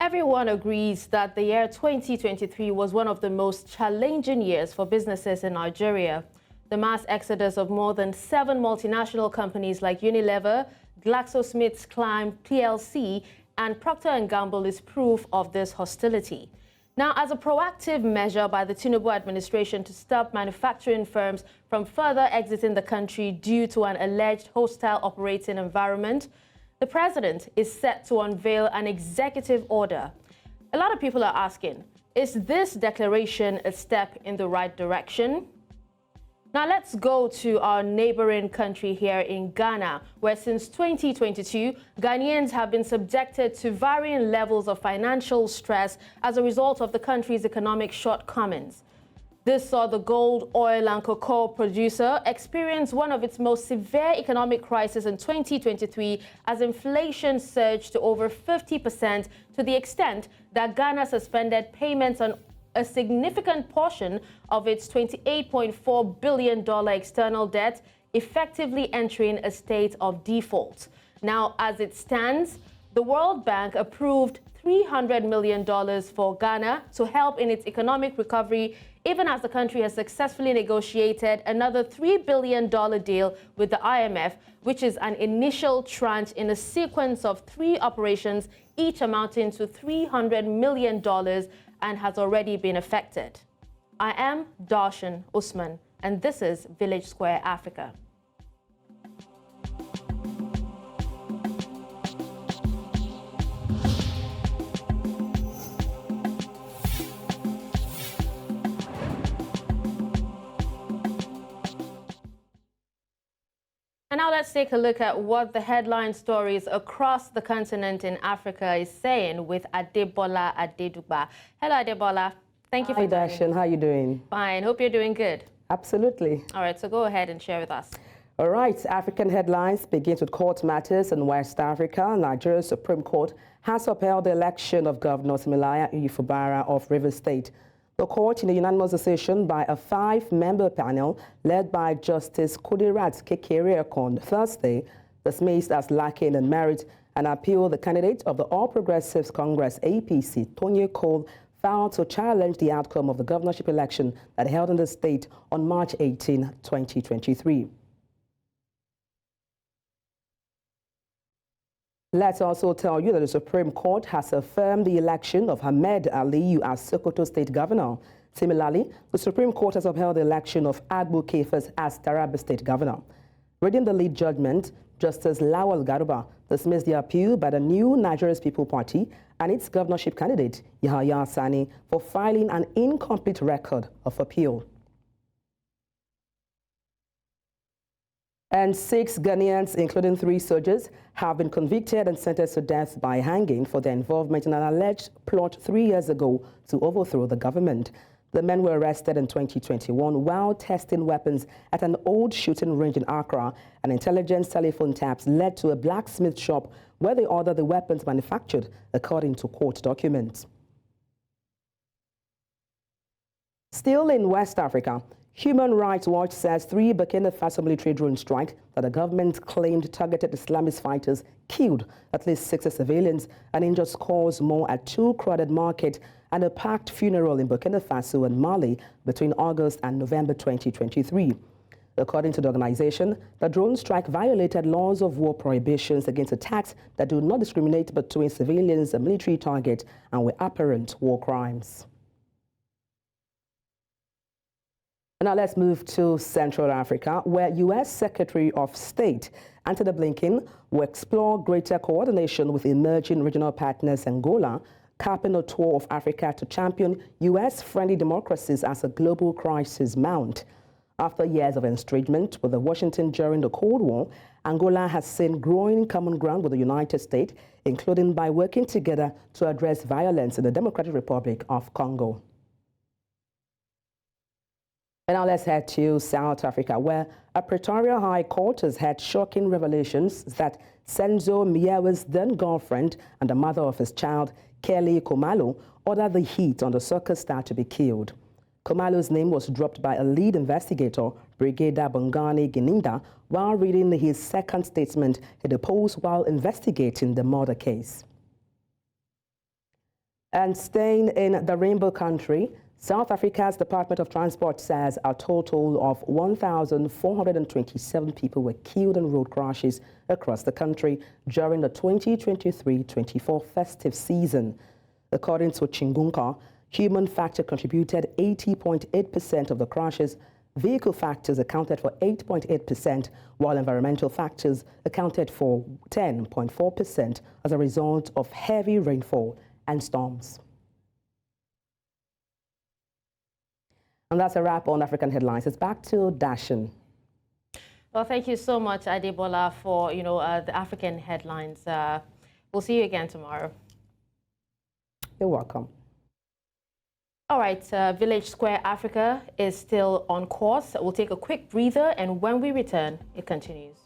Everyone agrees that the year 2023 was one of the most challenging years for businesses in Nigeria. The mass exodus of more than 7 multinational companies like Unilever, GlaxoSmithKline plc, and Procter & Gamble is proof of this hostility. Now, as a proactive measure by the Tinubu administration to stop manufacturing firms from further exiting the country due to an alleged hostile operating environment, the president is set to unveil an executive order. A lot of people are asking, is this declaration a step in the right direction? Now let's go to our neighboring country here in Ghana, where since 2022, Ghanaians have been subjected to varying levels of financial stress as a result of the country's economic shortcomings. This saw the gold, oil and cocoa producer experience one of its most severe economic crises in 2023 as inflation surged to over 50% to the extent that Ghana suspended payments on a significant portion of its $28.4 billion external debt, effectively entering a state of default. Now, as it stands, the World Bank approved $300 million for Ghana to help in its economic recovery, even as the country has successfully negotiated another $3 billion deal with the IMF, which is an initial tranche in a sequence of 3 operations, each amounting to $300 million, and has already been effected. I am Dashen Usman, and this is Village Square Africa. And now let's take a look at what the headline stories across the continent in Africa is saying with Adebola Adedugba. Hello, Adebola. Thank you for joining. Hi, Dashen. How are you doing? Fine. Hope you're doing good. Absolutely. All right, so go ahead and share with us. All right. African headlines begins with court matters in West Africa. Nigeria's Supreme Court has upheld the election of Governor Similaya Ifubara of Rivers State. The court, in a unanimous decision by a 5-member panel led by Justice Kudirat Kekere-Ekon Thursday, dismissed as lacking in merit and appealed the candidate of the All Progressives Congress APC, Tony Cole, filed to challenge the outcome of the governorship election that held in the state on March 18, 2023. Let's also tell you that the Supreme Court has affirmed the election of Ahmed Aliyu as Sokoto State Governor. Similarly, the Supreme Court has upheld the election of Agbu Kefas as Taraba State Governor. Reading the lead judgment, Justice Lawal Garuba dismissed the appeal by the new Nigeria's People Party and its governorship candidate, Yahaya Sani, for filing an incomplete record of appeal. And 6 Ghanaians, including 3 soldiers, have been convicted and sentenced to death by hanging for their involvement in an alleged plot 3 years ago to overthrow the government. The men were arrested in 2021 while testing weapons at an old shooting range in Accra, and intelligence telephone taps led to a blacksmith shop where they ordered the weapons manufactured, according to court documents. Still in West Africa, Human Rights Watch says 3 Burkina Faso military drone strike that the government claimed targeted Islamist fighters killed at least 60 civilians and injured scores more at 2 crowded markets and a packed funeral in Burkina Faso and Mali between August and November 2023. According to the organization, the drone strike violated laws of war prohibitions against attacks that do not discriminate between civilians and military targets and were apparent war crimes. Now let's move to Central Africa, where U.S. Secretary of State Antony Blinken will explore greater coordination with emerging regional partners Angola, capping a tour of Africa to champion U.S.-friendly democracies as a global crisis mount. After years of estrangement with Washington during the Cold War, Angola has seen growing common ground with the United States, including by working together to address violence in the Democratic Republic of Congo. And now let's head to South Africa, where a Pretoria High Court has had shocking revelations that Senzo Miewe's then-girlfriend and the mother of his child, Kelly Khumalo, ordered the hit on the soccer star to be killed. Khumalo's name was dropped by a lead investigator, Brigadier Bongani Gininda, while reading his second statement he deposed while investigating the murder case. And staying in the Rainbow Country, South Africa's Department of Transport says a total of 1,427 people were killed in road crashes across the country during the 2023-24 festive season. According to Chingunka, human factor contributed 80.8% of the crashes. Vehicle factors accounted for 8.8%, while environmental factors accounted for 10.4% as a result of heavy rainfall and storms. And that's a wrap on African headlines. It's back to Dashen. Well, thank you so much, Adebola, for the African headlines. We'll see you again tomorrow. You're welcome. All right, Village Square Africa is still on course. We'll take a quick breather, and when we return, it continues.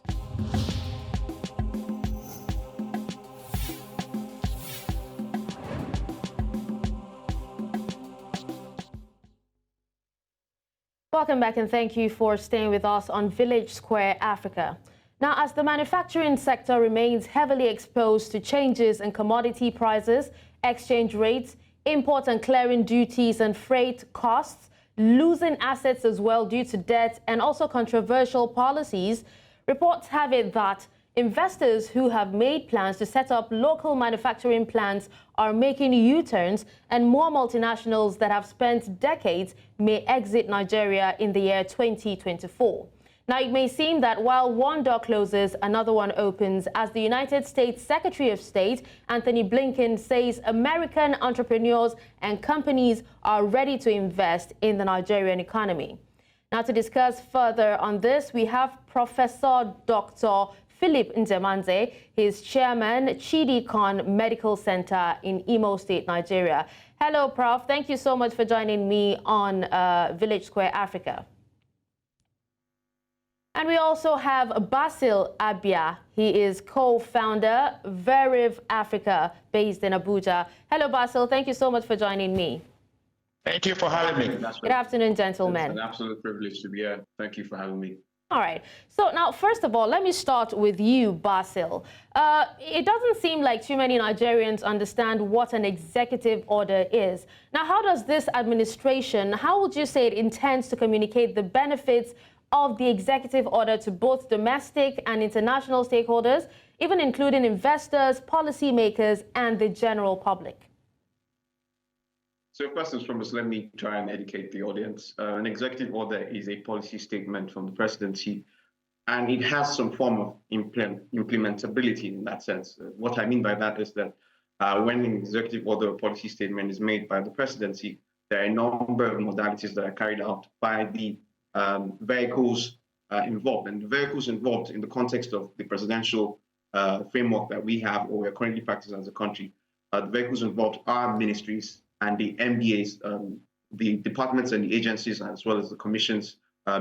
Welcome back, and thank you for staying with us on Village Square Africa. Now, as the manufacturing sector remains heavily exposed to changes in commodity prices, exchange rates, import and clearing duties and freight costs, losing assets as well due to debt, and also controversial policies, reports have it that investors who have made plans to set up local manufacturing plants are making U-turns, and more multinationals that have spent decades may exit Nigeria in the year 2024. Now, it may seem that while one door closes, another one opens, as the United States Secretary of State, Antony Blinken, says American entrepreneurs and companies are ready to invest in the Nigerian economy. Now, to discuss further on this, we have Professor Dr. Philip Njemanze. He's chairman, Chidi Khan Medical Center in Imo State, Nigeria. Hello, Prof. Thank you so much for joining me on Village Square Africa. And we also have Basil Abia. He is co-founder, Veriv Africa, based in Abuja. Hello, Basil. Thank you so much for joining me. Thank you for having me. Good afternoon, gentlemen. It's an absolute privilege to be here. Thank you for having me. All right. So now, first of all, let me start with you, Basil. It doesn't seem like too many Nigerians understand what an executive order is. Now, how does this administration, how would you say it intends to communicate the benefits of the executive order to both domestic and international stakeholders, even including investors, policymakers, and the general public? So first and foremost, let me try and educate the audience. An executive order is a policy statement from the presidency, and it has some form of implementability in that sense. What I mean by that is that when an executive order or policy statement is made by the presidency, there are a number of modalities that are carried out by the vehicles involved. And the vehicles involved in the context of the presidential framework that we have, or we are currently practicing as a country, the vehicles involved are ministries and the MDAs, the departments and the agencies, as well as the commissions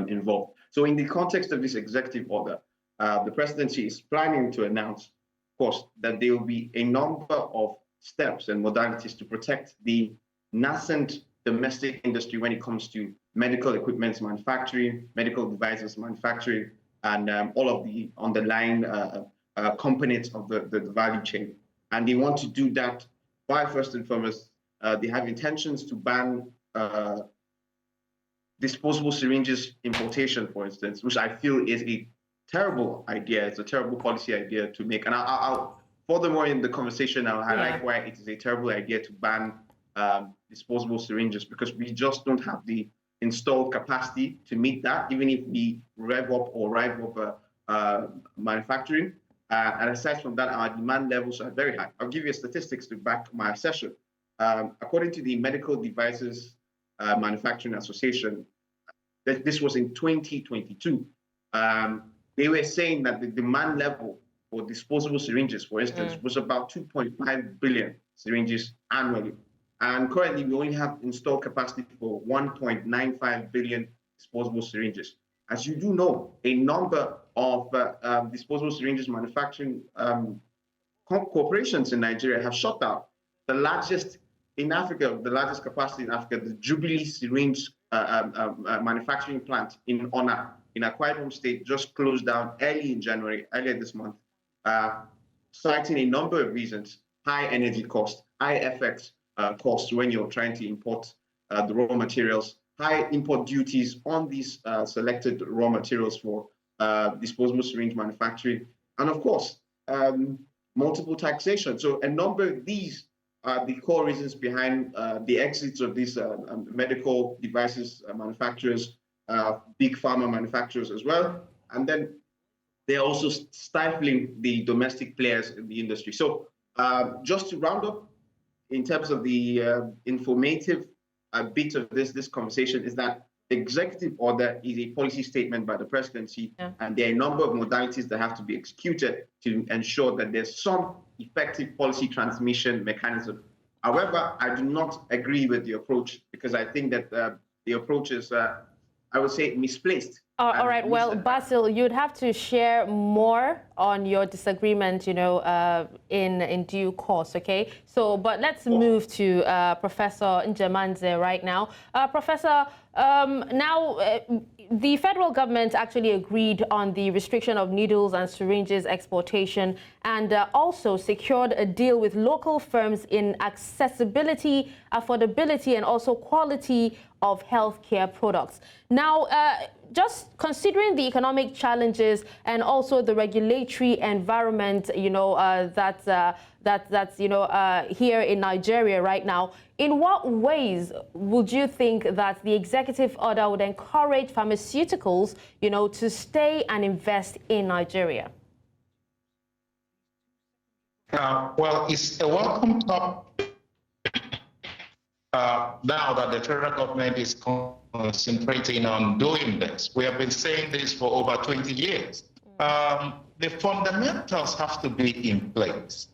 involved. So in the context of this executive order, the presidency is planning to announce, of course, that there will be a number of steps and modalities to protect the nascent domestic industry when it comes to medical equipment manufacturing, medical devices manufacturing, and all of the underlying components of the value chain. And they want to do that by, first and foremost, they have intentions to ban disposable syringes importation, for instance, which I feel is a terrible idea. It's a terrible policy idea to make. And I'll furthermore in the conversation, I'll highlight why it is a terrible idea to ban disposable syringes, because we just don't have the installed capacity to meet that, even if we rev up manufacturing. And aside from that, our demand levels are very high. I'll give you statistics to back my assertion. According to the Medical Devices Manufacturing Association, this was in 2022, they were saying that the demand level for disposable syringes, for instance, was about 2.5 billion syringes annually. And currently, we only have installed capacity for 1.95 billion disposable syringes. As you do know, a number of disposable syringes manufacturing corporations in Nigeria have shut down. The largest in Africa, the largest capacity in Africa, the Jubilee Syringe manufacturing plant in Ona, in Akwa Ibom State, just closed down earlier this month, citing a number of reasons: high energy cost, high FX, costs when you're trying to import the raw materials, high import duties on these selected raw materials for disposable syringe manufacturing, and of course, multiple taxation. So a number of these are the core reasons behind the exits of these medical devices manufacturers, big pharma manufacturers as well. And then they're also stifling the domestic players in the industry. So just to round up, in terms of the informative bit of this conversation, is that the executive order is a policy statement by the presidency, and there are a number of modalities that have to be executed to ensure that there's some effective policy transmission mechanism. However, I do not agree with the approach, because I think that the approach is, I would say, misplaced. All right. Well, Basil, you'd have to share more on your disagreement, in due course, okay? So, but let's move to Professor Njemanze right now. Professor, the federal government actually agreed on the restriction of needles and syringes exportation, and also secured a deal with local firms in accessibility, affordability, and also quality of healthcare products. Now, just considering the economic challenges and also the regulatory environment, that's here in Nigeria right now, in what ways would you think that the executive order would encourage pharmaceuticals, to stay and invest in Nigeria? Well, it's a welcome topic now that the federal government is concentrating on doing this. We have been saying this for over 20 years. The fundamentals have to be in place.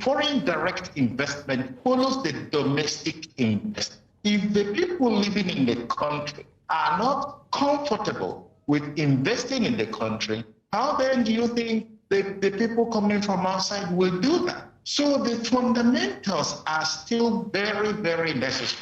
Foreign direct investment follows the domestic investment. If the people living in the country are not comfortable with investing in the country, how then do you think the people coming from outside will do that? So the fundamentals are still very, very necessary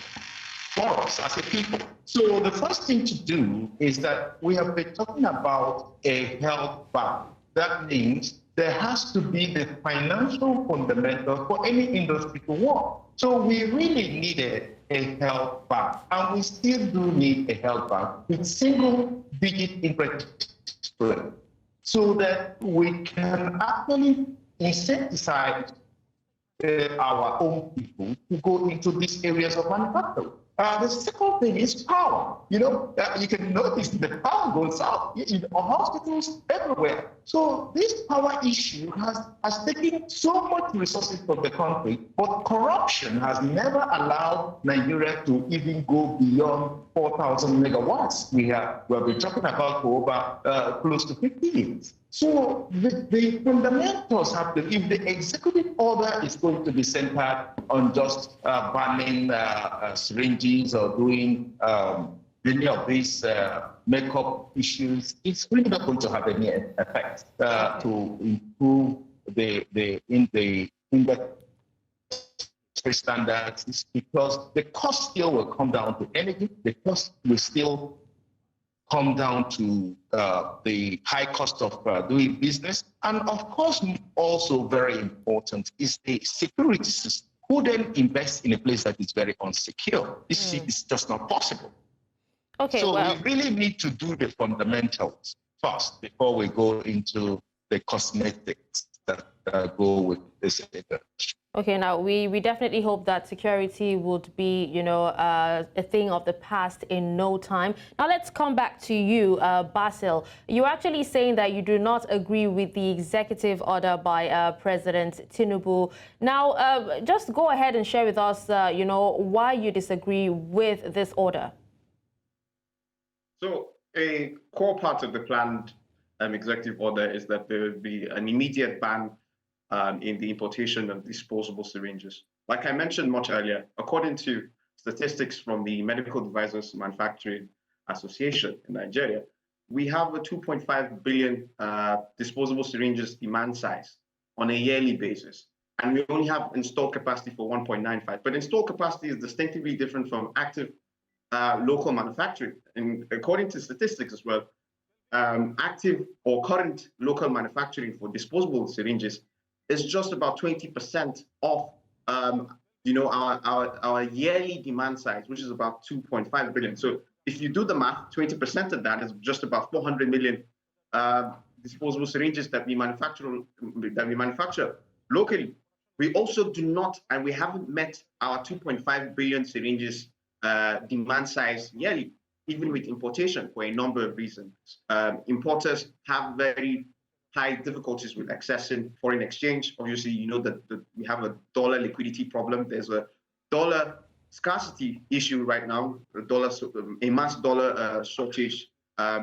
for us as a people. So the first thing to do is that we have been talking about a health bank. That means there has to be the financial fundamentals for any industry to work. So we really needed a health bank, and we still do need a health bank with single-digit interest rate, so that we can actually incentivize our own people to go into these areas of manufacturing. The second thing is power. You can notice the power goes out in hospitals everywhere. So this power issue has taken so much resources from the country, but corruption has never allowed Nigeria to even go beyond 4,000 megawatts. We have been talking about for over close to 50 years. So the fundamentals have to, if the executive order is going to be centered on just banning syringes or doing any of these makeup issues, it's really not going to have any effect to improve the industry standards. It's because the cost still will come down to energy, the cost will still come down to the high cost of doing business. And of course, also very important is the security system. Who then invests in a place that is very unsecure? This is just not possible. Okay, so we really need to do the fundamentals first before we go into the cosmetics that go with this industry. Okay, now we definitely hope that security would be, a thing of the past in no time. Now let's come back to you, Basil. You're actually saying that you do not agree with the executive order by President Tinubu. Now, just go ahead and share with us, why you disagree with this order. So a core part of the planned executive order is that there will be an immediate ban in the importation of disposable syringes. Like I mentioned much earlier, according to statistics from the Medical Devices Manufacturing Association in Nigeria, we have a 2.5 billion disposable syringes demand size on a yearly basis. And we only have installed capacity for 1.95. But installed capacity is distinctively different from active local manufacturing. And according to statistics as well, active or current local manufacturing for disposable syringes is just about 20% of our yearly demand size, which is about 2.5 billion. So if you do the math, 20% of that is just about 400 million disposable syringes that we manufacture locally. We also do not, and we haven't met our 2.5 billion syringes demand size yearly, even with importation, for a number of reasons. Importers have very high difficulties with accessing foreign exchange. Obviously, you know that we have a dollar liquidity problem. There's a dollar scarcity issue right now, a mass dollar shortage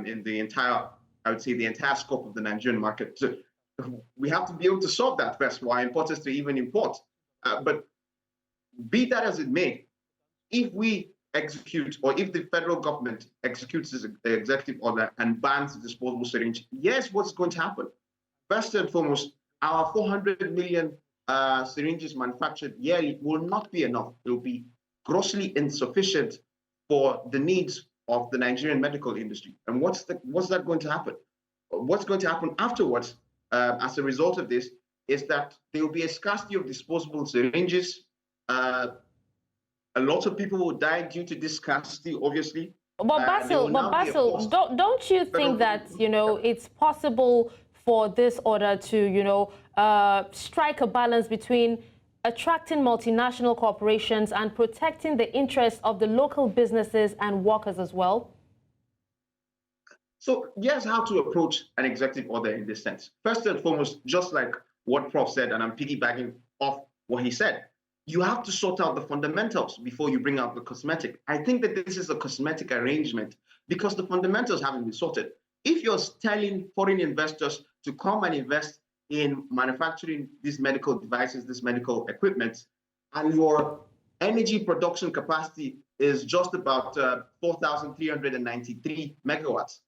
in the entire, I would say, the entire scope of the Nigerian market. So we have to be able to solve that first for our importers to even import. But be that as it may, if we execute, or if the federal government executes this executive order and bans the disposable syringe, yes, what's going to happen? First and foremost, our 400 million syringes manufactured yearly will not be enough. It will be grossly insufficient for the needs of the Nigerian medical industry. And what's that going to happen? What's going to happen afterwards as a result of this is that there will be a scarcity of disposable syringes. A lot of people will die due to this scarcity, obviously. But Basil, don't you think that, it's possible for this order to, strike a balance between attracting multinational corporations and protecting the interests of the local businesses and workers as well? So here's how to approach an executive order in this sense. First and foremost, just like what Prof said, and I'm piggybacking off what he said, you have to sort out the fundamentals before you bring out the cosmetic. I think that this is a cosmetic arrangement because the fundamentals haven't been sorted. If you're telling foreign investors to come and invest in manufacturing these medical devices, this medical equipment, and your energy production capacity is just about 4,393 megawatts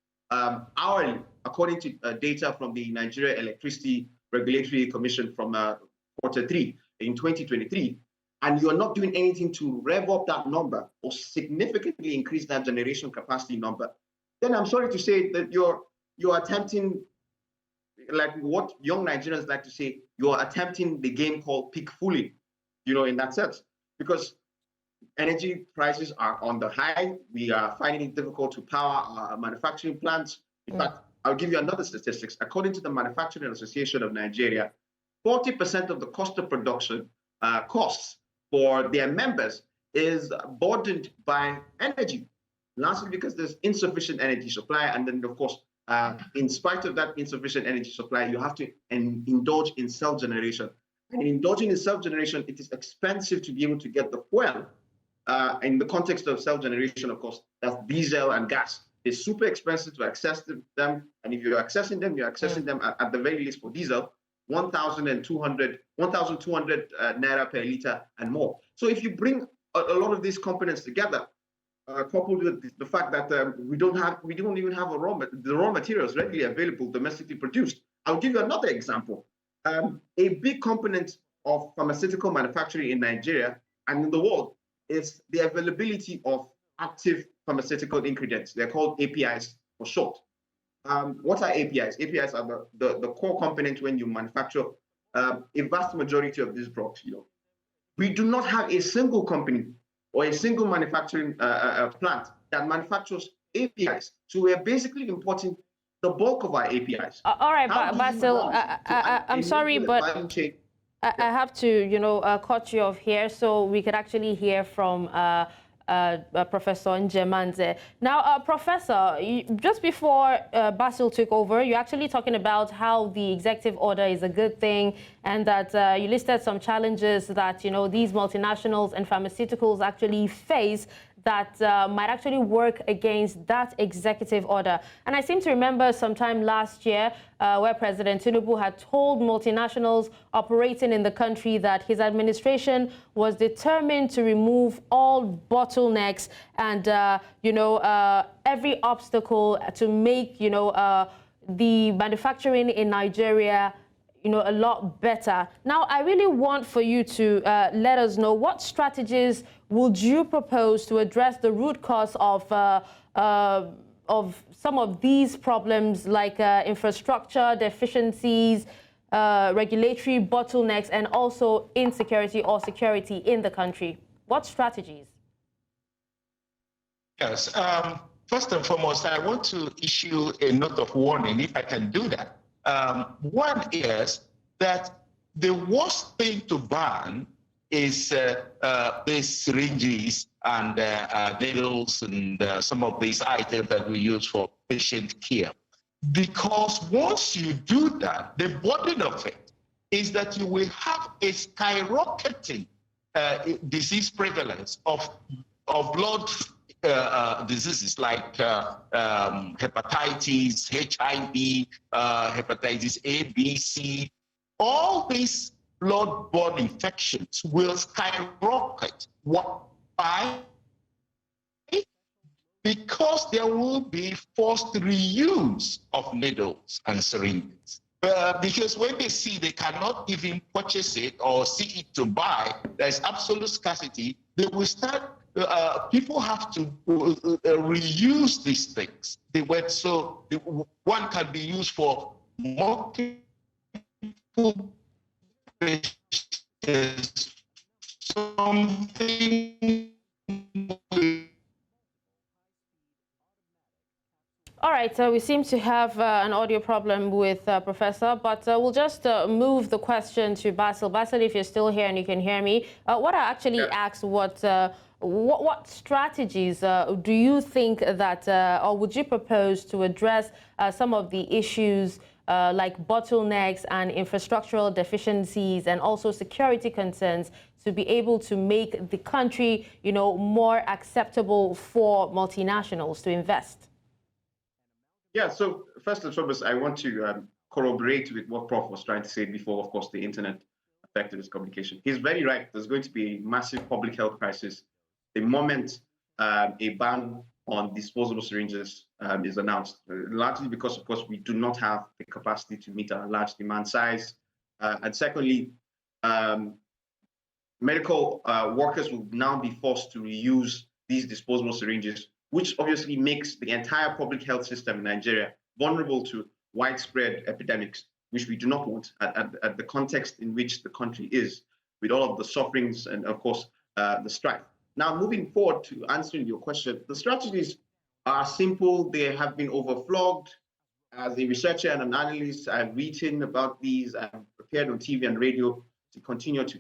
hourly, according to data from the Nigeria Electricity Regulatory Commission from Q3 in 2023, and you're not doing anything to rev up that number or significantly increase that generation capacity number, then I'm sorry to say that you're attempting, like what young Nigerians like to say, you're attempting the game called peak fooling, in that sense, because energy prices are on the high. We are finding it difficult to power our manufacturing plants. In fact, I'll give you another statistics. According to the Manufacturing Association of Nigeria, 40% of the cost of production costs for their members is burdened by energy, largely because there's insufficient energy supply. And then, of course, in spite of that insufficient energy supply, you have to indulge in self-generation. And in indulging in self-generation, it is expensive to be able to get the fuel. In the context of self-generation, of course, that's diesel and gas. It's super expensive to access them. And if you're accessing them, you're accessing them at the very least for diesel, 1,200 naira per liter and more. So if you bring a lot of these components together, coupled with the fact that we don't even have the raw materials readily available, domestically produced. I'll give you another example. A big component of pharmaceutical manufacturing in Nigeria and in the world is the availability of active pharmaceutical ingredients. They're called APIs for short. What are APIs? APIs are the core component when you manufacture a vast majority of these drugs. We do not have a single company or a single manufacturing plant that manufactures APIs. So we're basically importing the bulk of our APIs. All right, Basil, I'm sorry, but I have to, cut you off here so we could actually hear from Professor Njemanze. Now, Professor, just before Basil took over, you're actually talking about how the executive order is a good thing and that you listed some challenges that, these multinationals and pharmaceuticals actually face that might actually work against that executive order. And I seem to remember sometime last year where President Tinubu had told multinationals operating in the country that his administration was determined to remove all bottlenecks and, every obstacle to make, the manufacturing in Nigeria a lot better. Now, I really want for you to let us know what strategies would you propose to address the root cause of some of these problems like infrastructure deficiencies, regulatory bottlenecks and also insecurity or security in the country? What strategies? Yes. First and foremost, I want to issue a note of warning, if I can do that. One is that the worst thing to ban is these syringes and needles and some of these items that we use for patient care. Because once you do that, the burden of it is that you will have a skyrocketing disease prevalence of blood diseases like hepatitis, HIV, hepatitis A, B, C. All these blood-borne infections will skyrocket. Why? Because there will be forced reuse of needles and syringes. Because when they see they cannot even purchase it or see it to buy, there's absolute scarcity, they will start, people have to reuse these things. So one can be used for multiple something. All right, so we seem to have an audio problem with Professor, but we'll just move the question to Basil. Basil, if you're still here and you can hear me, what I actually asked, what strategies do you think that, or would you propose to address some of the issues like bottlenecks and infrastructural deficiencies and also security concerns to be able to make the country, more acceptable for multinationals to invest? Yeah, so first and foremost, I want to corroborate with what Prof was trying to say before, of course, the internet affected his communication. He's very right. There's going to be a massive public health crisis the moment a ban on disposable syringes is announced, largely because, of course, we do not have the capacity to meet our large demand size. And secondly, medical workers will now be forced to reuse these disposable syringes, which obviously makes the entire public health system in Nigeria vulnerable to widespread epidemics, which we do not want at the context in which the country is, with all of the sufferings and, of course, the strife. Now, moving forward to answering your question, the strategies are simple. They have been overflogged. As a researcher and an analyst, I've written about these. I've appeared on TV and radio to continue to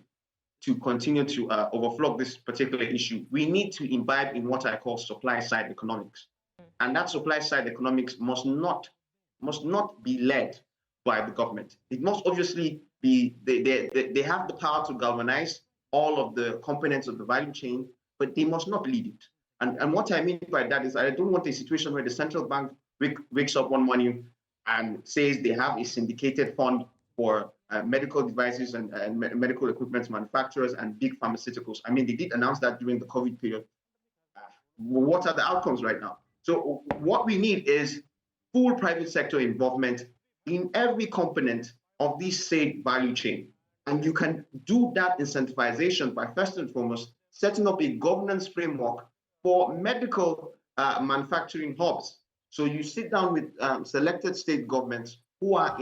overflog this particular issue. We need to imbibe in what I call supply-side economics. And that supply-side economics must not be led by the government. It must obviously be, they have the power to galvanize all of the components of the value chain, but they must not lead it. And what I mean by that is I don't want a situation where the central bank wakes up one morning and says they have a syndicated fund for medical devices and medical equipment manufacturers and big pharmaceuticals. I mean, they did announce that during the COVID period. What are the outcomes right now? So what we need is full private sector involvement in every component of this said value chain. And you can do that incentivization by first and foremost setting up a governance framework for medical manufacturing hubs. So you sit down with selected state governments who are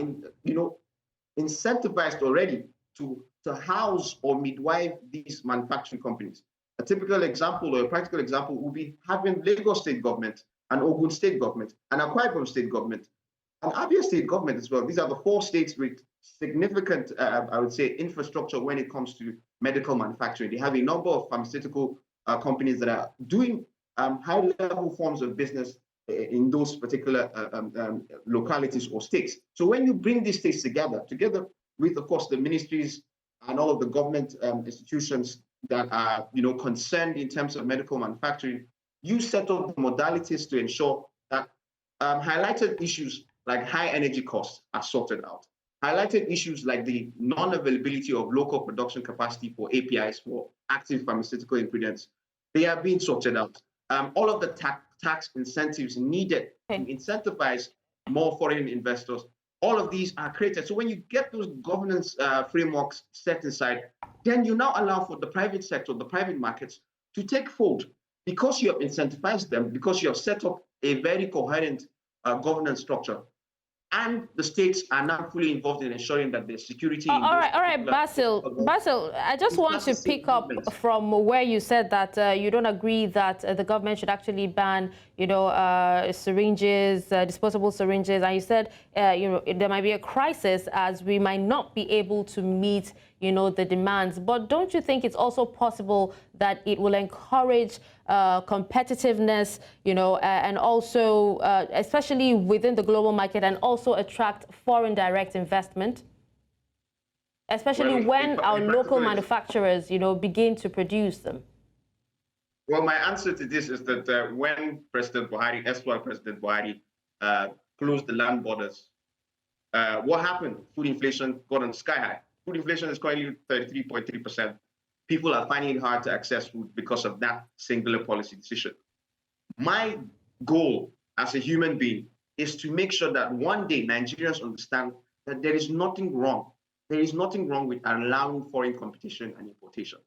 incentivized already to house or midwife these manufacturing companies. A typical example or a practical example would be having Lagos state government and Ogun state government and Akwa Ibom state government and Abia state government as well. These are the 4 states with significant, I would say, infrastructure when it comes to medical manufacturing. They have a number of pharmaceutical companies that are doing high-level forms of business in those particular localities or states. So when you bring these states together with, of course, the ministries and all of the government institutions that are, concerned in terms of medical manufacturing, you set up modalities to ensure that highlighted issues like high energy costs are sorted out. Highlighted issues like the non-availability of local production capacity for APIs, for active pharmaceutical ingredients, they are being sorted out. All of the tax incentives needed to incentivize more foreign investors, all of these are created. So when you get those governance frameworks set aside, then you now allow for the private sector, the private markets to take fold because you have incentivized them, because you have set up a very coherent governance structure. And the states are now fully involved in ensuring that there's security. All right, Basil, I just want to pick up from where you said that you don't agree that the government should actually ban, syringes, disposable syringes, and you said, there might be a crisis as we might not be able to meet, the demands. But don't you think it's also possible that it will encourage competitiveness, and also, especially within the global market, and also attract foreign direct investment, especially when our local manufacturers, begin to produce them? Well, my answer to this is that when President Buhari, erstwhile President Buhari, closed the land borders, what happened? Food inflation got on sky high. Food inflation is currently 33.3%. People are finding it hard to access food because of that singular policy decision. My goal as a human being is to make sure that one day Nigerians understand that there is nothing wrong. There is nothing wrong with allowing foreign competition and importation.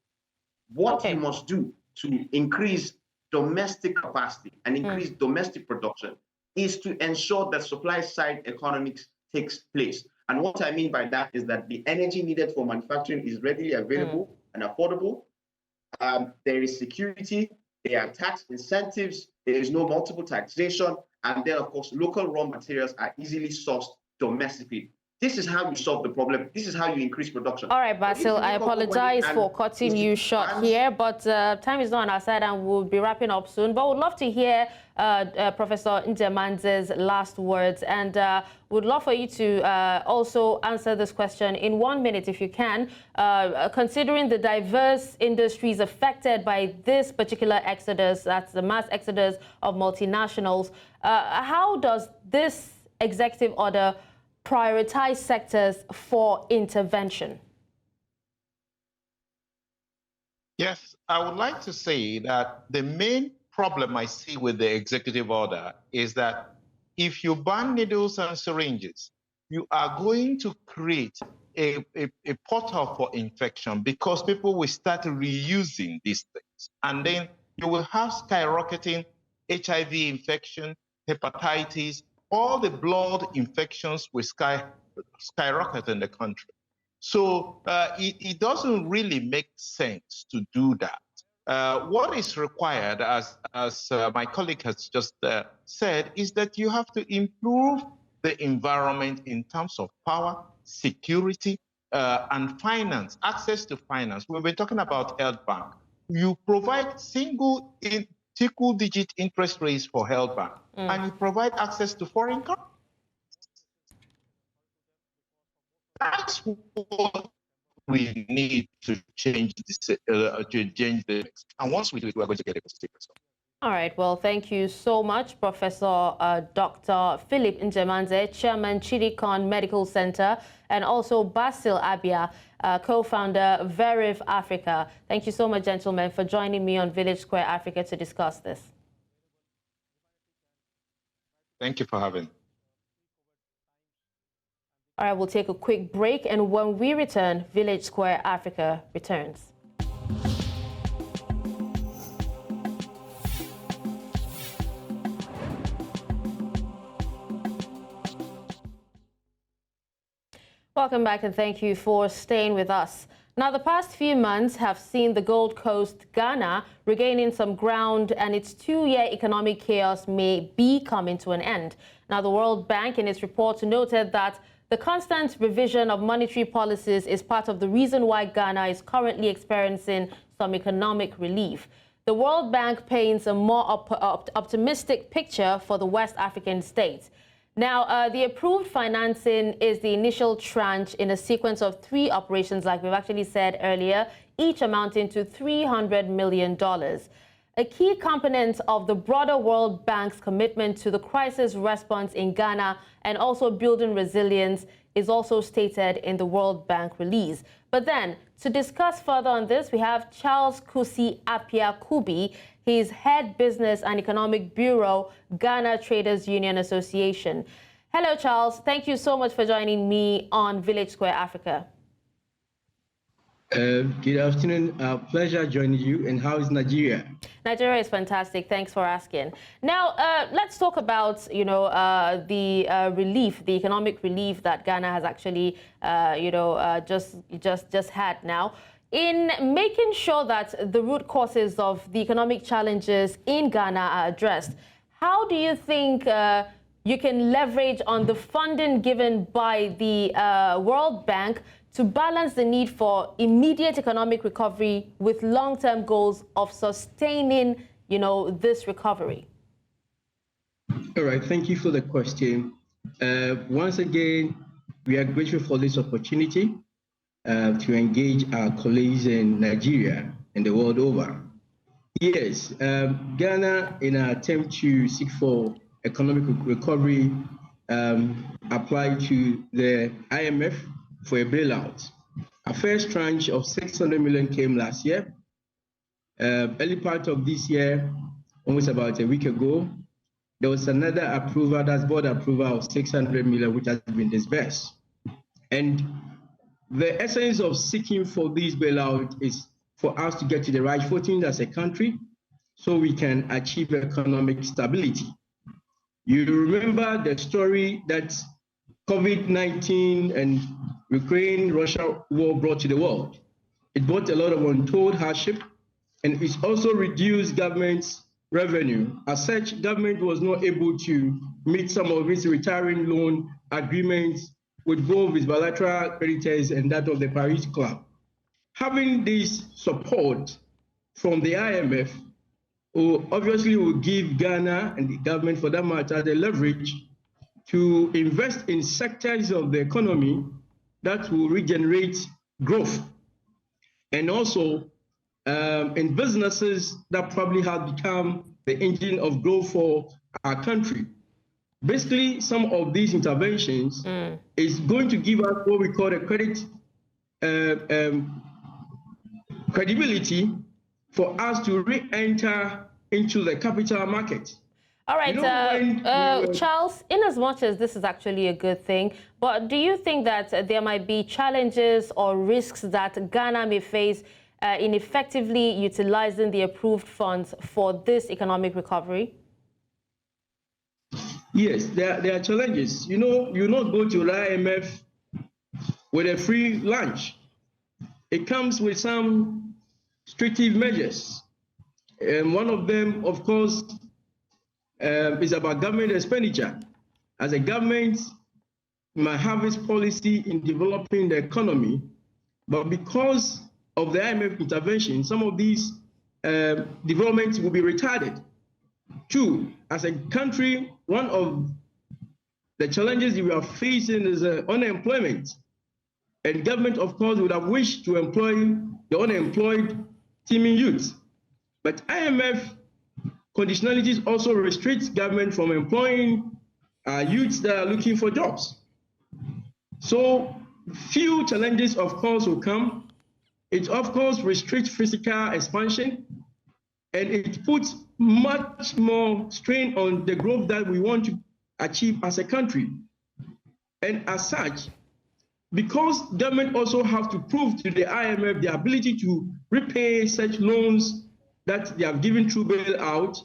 What you must do to increase domestic capacity and increase domestic production is to ensure that supply side economics takes place. And what I mean by that is that the energy needed for manufacturing is readily available and affordable. There is security, there are tax incentives, there is no multiple taxation, and then, of course, local raw materials are easily sourced domestically. This is how you solve the problem. This is how you increase production. All right, Basil, I apologize for cutting you short here, but time is not on our side and we'll be wrapping up soon. But we'd love to hear Professor Njemanze's last words, and would love for you to also answer this question in 1 minute if you can. Considering the diverse industries affected by this particular exodus, that's the mass exodus of multinationals, how does this executive order prioritize sectors for intervention? Yes, I would like to say that the main problem I see with the executive order is that if you ban needles and syringes, you are going to create a portal for infection because people will start reusing these things. And then you will have skyrocketing HIV infection, hepatitis, all the blood infections will skyrocket in the country. So it doesn't really make sense to do that. What is required, as my colleague has just said, is that you have to improve the environment in terms of power, security, and finance, access to finance. We've been talking about Health Bank. You provide single-digit interest rates for Health Bank, and you provide access to foreign currency. That's what we need to change this, and once we do it, we're going to get a positive result. All right. Well, thank you so much, Professor Dr. Philip Njemanze, Chairman Chidikon Medical Center, and also Basil Abia, co-founder Veriv Africa. Thank you so much, gentlemen, for joining me on Village Square Africa to discuss this. Thank you for having me. All right, we'll take a quick break, and when we return, Village Square Africa returns. Welcome back, and thank you for staying with us. Now, the past few months have seen the Gold Coast, Ghana, regaining some ground, and its 2-year economic chaos may be coming to an end. Now, the World Bank, in its report, noted that the constant revision of monetary policies is part of the reason why Ghana is currently experiencing some economic relief. The World Bank paints a more optimistic picture for the West African states. Now, the approved financing is the initial tranche in a sequence of 3 operations, like we've actually said earlier, each amounting to $300 million. A key component of the broader World Bank's commitment to the crisis response in Ghana and also building resilience is also stated in the World Bank release. But then, to discuss further on this, we have Charles Kusi Appiah Kubi. He's Head Business and Economic Bureau, Ghana Traders Union Association. Hello, Charles. Thank you so much for joining me on Village Square Africa. Good afternoon. Pleasure joining you. And how is Nigeria? Nigeria is fantastic. Thanks for asking. Now, let's talk about, the relief, the economic relief that Ghana has actually, just had now. In making sure that the root causes of the economic challenges in Ghana are addressed, how do you think you can leverage on the funding given by the World Bank to balance the need for immediate economic recovery with long-term goals of sustaining, this recovery? All right, thank you for the question. Once again, we are grateful for this opportunity to engage our colleagues in Nigeria and the world over. Yes, Ghana, in an attempt to seek for economic recovery, applied to the IMF for a bailout. Our first tranche of 600 million came last year. Early part of this year, almost about a week ago, there was another approval, that's board approval of 600 million, which has been disbursed. And the essence of seeking for this bailout is for us to get to the right footing as a country so we can achieve economic stability. You remember the story that COVID-19 and Ukraine-Russia war brought to the world. It brought a lot of untold hardship, and it's also reduced government's revenue. As such, government was not able to meet some of its retiring loan agreements with both its bilateral creditors and that of the Paris Club. Having this support from the IMF obviously will give Ghana and the government, for that matter, the leverage to invest in sectors of the economy that will regenerate growth, and also in businesses that probably have become the engine of growth for our country. Basically, some of these interventions is going to give us what we call a credit credibility for us to re-enter into the capital market. All right, Charles, in as much as this is actually a good thing, but do you think that there might be challenges or risks that Ghana may face in effectively utilizing the approved funds for this economic recovery? Yes, there are challenges. You not go to the IMF with a free lunch. It comes with some restrictive measures. And one of them, of course, is about government expenditure. As a government might have its policy in developing the economy, but because of the IMF intervention, some of these developments will be retarded. Two, as a country, one of the challenges we are facing is unemployment. And government, of course, would have wished to employ the unemployed teeming youth. But IMF conditionalities also restricts government from employing youths that are looking for jobs. So few challenges, of course, will come. It, of course, restricts physical expansion, and it puts much more strain on the growth that we want to achieve as a country. And as such, because government also have to prove to the IMF the ability to repay such loans that they have given through bailout,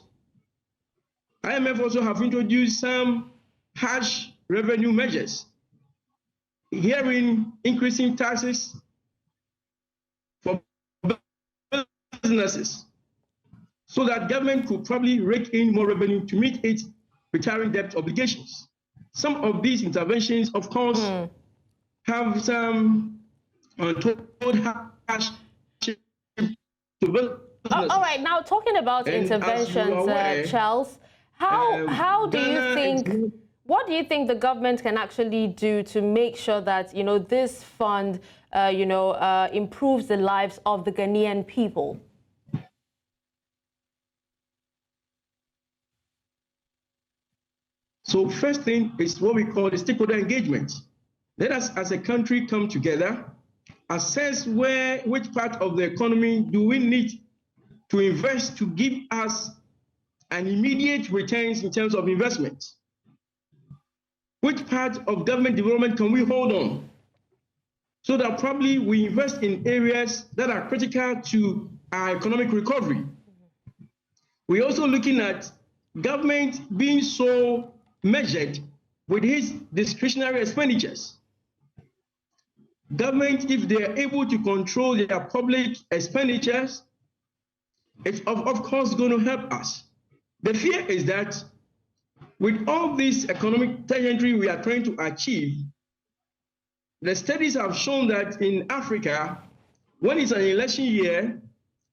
IMF also have introduced some harsh revenue measures, herein increasing taxes for businesses, so that government could probably rake in more revenue to meet its retiring debt obligations. Some of these interventions, of course, have some untold hardship to businesses. All right, now talking about interventions, Charles, how do you think, what do you think the government can actually do to make sure that, this fund, improves the lives of the Ghanaian people? So first thing is what we call the stakeholder engagement. Let us as a country come together, assess which part of the economy do we need to invest to give us an immediate returns in terms of investment. Which part of government development can we hold on? so that probably we invest in areas that are critical to our economic recovery. We're also looking at government being so measured with its discretionary expenditures. Government, if they are able to control their public expenditures, it's of course going to help us. The fear is that with all this economic trajectory we are trying to achieve, the studies have shown that in Africa, when it's an election year,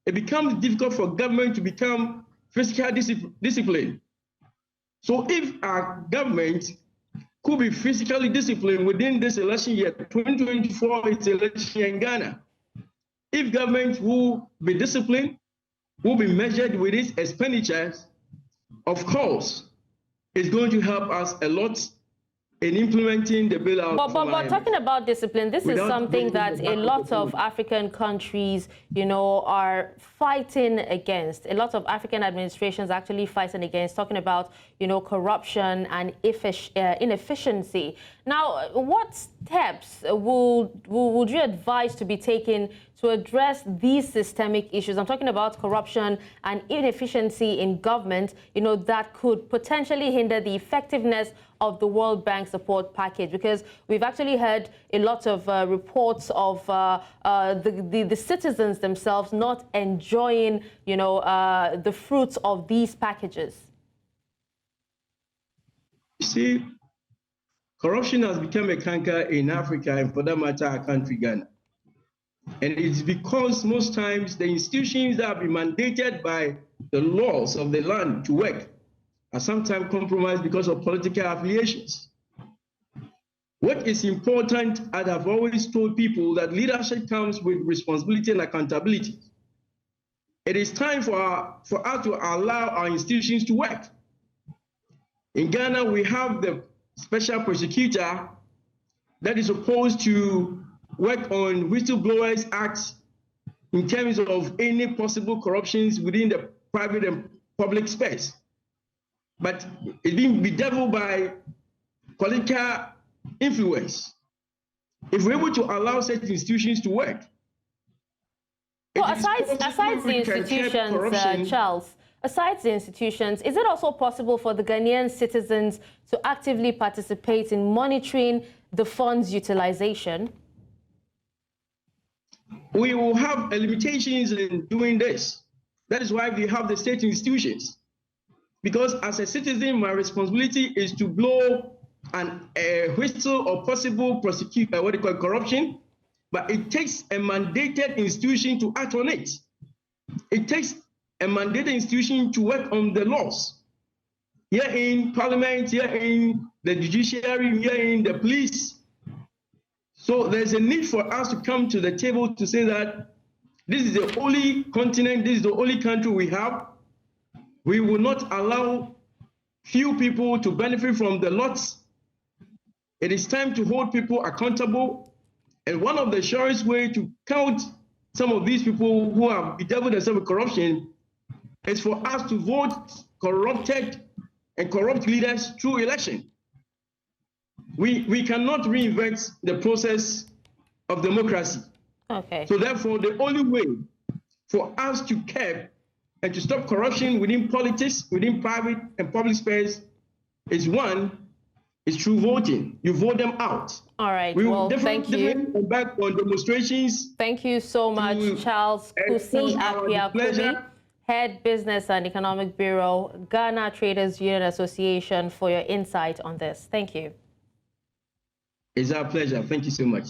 it becomes difficult for government to become fiscal disciplined. So if our government could be fiscally disciplined within this election year, 2024 is election in Ghana. If government will be disciplined, will be measured with its expenditures, of course, it's going to help us a lot in implementing the bailout. But talking about discipline, this is something that a lot of African countries, are fighting against. A lot of African administrations actually fighting against, talking about, corruption and inefficiency. Now, what steps would you advise to be taken to address these systemic issues? I'm talking about corruption and inefficiency in government, that could potentially hinder the effectiveness of the World Bank support package, because we've actually heard a lot of reports of the citizens themselves not enjoying, the fruits of these packages. You see, corruption has become a canker in Africa, and for that matter, our country, Ghana. And it's because most times the institutions that have been mandated by the laws of the land to work are sometimes compromised because of political affiliations. What is important, as I've always told people, that leadership comes with responsibility and accountability. It is time for us to allow our institutions to work. In Ghana, we have the special prosecutor that is supposed to work on Whistleblowers Act in terms of any possible corruptions within the private and public space. But it's being bedeviled by political influence. If we're able to allow such institutions to work. Well, aside the institutions, Charles, aside the institutions, is it also possible for the Ghanaian citizens to actively participate in monitoring the funds utilization? We will have limitations in doing this. That is why we have the state institutions. Because as a citizen, my responsibility is to blow a whistle of possible corruption, but it takes a mandated institution to act on it. It takes a mandated institution to work on the laws. Here in Parliament, here in the judiciary, here in the police. So there's a need for us to come to the table to say that this is the only continent, this is the only country we have. We will not allow few people to benefit from the lots. It is time to hold people accountable. And one of the surest ways to count some of these people who have bedeviled themselves with corruption is for us to vote corrupted and corrupt leaders through election. We cannot reinvent the process of democracy. Okay. So therefore, the only way for us to curb and to stop corruption within politics, within private and public space is through voting. You vote them out. All right. We will thank you. Come back on demonstrations. Thank you so much, Charles Kusi Appiah Kubi, Head Business and Economic Bureau, Ghana Traders Union Association, for your insight on this. Thank you. It's our pleasure. Thank you so much.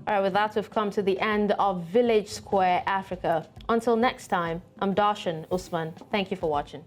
All right, with that, we've come to the end of Village Square Africa. Until next time, I'm Dashen Usman. Thank you for watching.